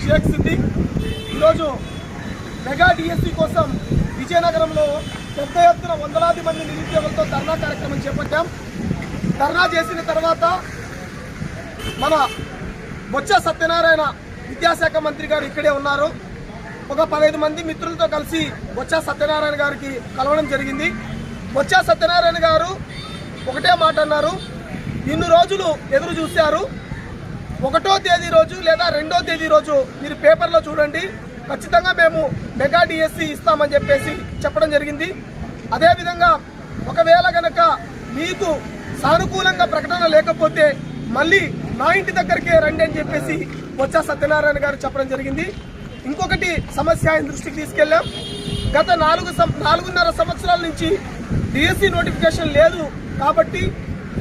షేక్ సిద్దిక్ ఈరోజు mega DSC కోసం విజయనగరంలో పెద్ద ఎత్తున వందలాది మంది నిరుద్యోగులతో ధర్నా కార్యక్రమం చేపట్టాం. ధర్నా చేసిన తర్వాత మన బొత్స సత్యనారాయణ విద్యాశాఖ మంత్రి గారు ఇక్కడే ఉన్నారు. ఒక 15 మంది మిత్రులతో కలిసి బొత్స సత్యనారాయణ గారికి కలవడం జరిగింది. బొత్స సత్యనారాయణ గారు ఒకటే మాట అన్నారు, ఇన్ని రోజులు ఎదురు చూశారు, 1వ తేదీ రోజు లేదా 2వ తేదీ రోజు మీరు పేపర్లో చూడండి, ఖచ్చితంగా మేము మెగా డిఎస్సి ఇస్తామని చెప్పేసి చెప్పడం జరిగింది. అదేవిధంగా ఒకవేళ గనక మీకు సానుకూలంగా ప్రకటన లేకపోతే మళ్ళీ నా ఇంటి దగ్గరికే రండి అని చెప్పేసి బొత్స సత్యనారాయణ గారు చెప్పడం జరిగింది. ఇంకొకటి సమస్య ఆయన దృష్టికి తీసుకెళ్లాం. గత 4.5 సంవత్సరాల నుంచి డిఎస్సి నోటిఫికేషన్ లేదు కాబట్టి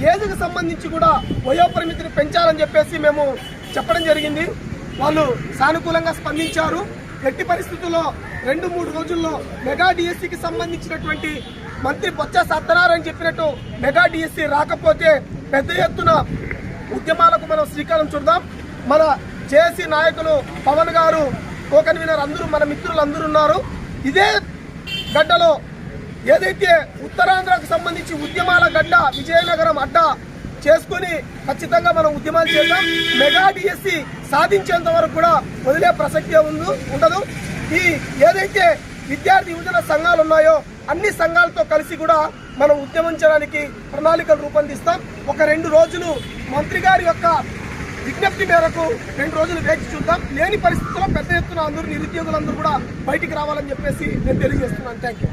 ఏజ్కి సంబంధించి కూడా వయోపరిమితిని పెంచాలని చెప్పేసి మేము చెప్పడం జరిగింది. వాళ్ళు సానుకూలంగా స్పందించారు. ఎట్టి పరిస్థితుల్లో 2-3 రోజుల్లో మెగా డిఎస్సికి సంబంధించినటువంటి మంత్రి బొత్స సత్యనారాయణ చెప్పినట్టు మెగా డిఎస్సి రాకపోతే పెద్ద ఎత్తున ఉద్యమాలకు మనం శ్రీకారం చుడదాం. మన జేఏసీ నాయకులు పవన్ గారు, కో కన్వీనర్ అందరూ, మన మిత్రులు అందరూ ఉన్నారు. ఇదే గడ్డలో ఏదైతే ఉత్తరాంధ్రకు సంబంధించి ఉద్యమాల గడ్డ విజయనగరం అడ్డ చేసుకుని ఖచ్చితంగా మనం ఉద్యమాలు చేద్దాం. మెగా డిఎస్సి సాధించేంత వరకు కూడా వదిలే ప్రసక్తే ఉండదు. ఈ ఏదైతే విద్యార్థి యువజన సంఘాలు ఉన్నాయో అన్ని సంఘాలతో కలిసి కూడా మనం ఉద్యమించడానికి ప్రణాళికలు రూపొందిస్తాం. ఒక 2 రోజులు మంత్రి గారి యొక్క విజ్ఞప్తి మేరకు 2 రోజులు వేచి చూద్దాం. లేని పరిస్థితుల్లో పెద్ద ఎత్తున అందరూ నిరుద్యోగులందరూ కూడా బయటికి రావాలని చెప్పేసి నేను తెలియజేస్తున్నాను. Thank you.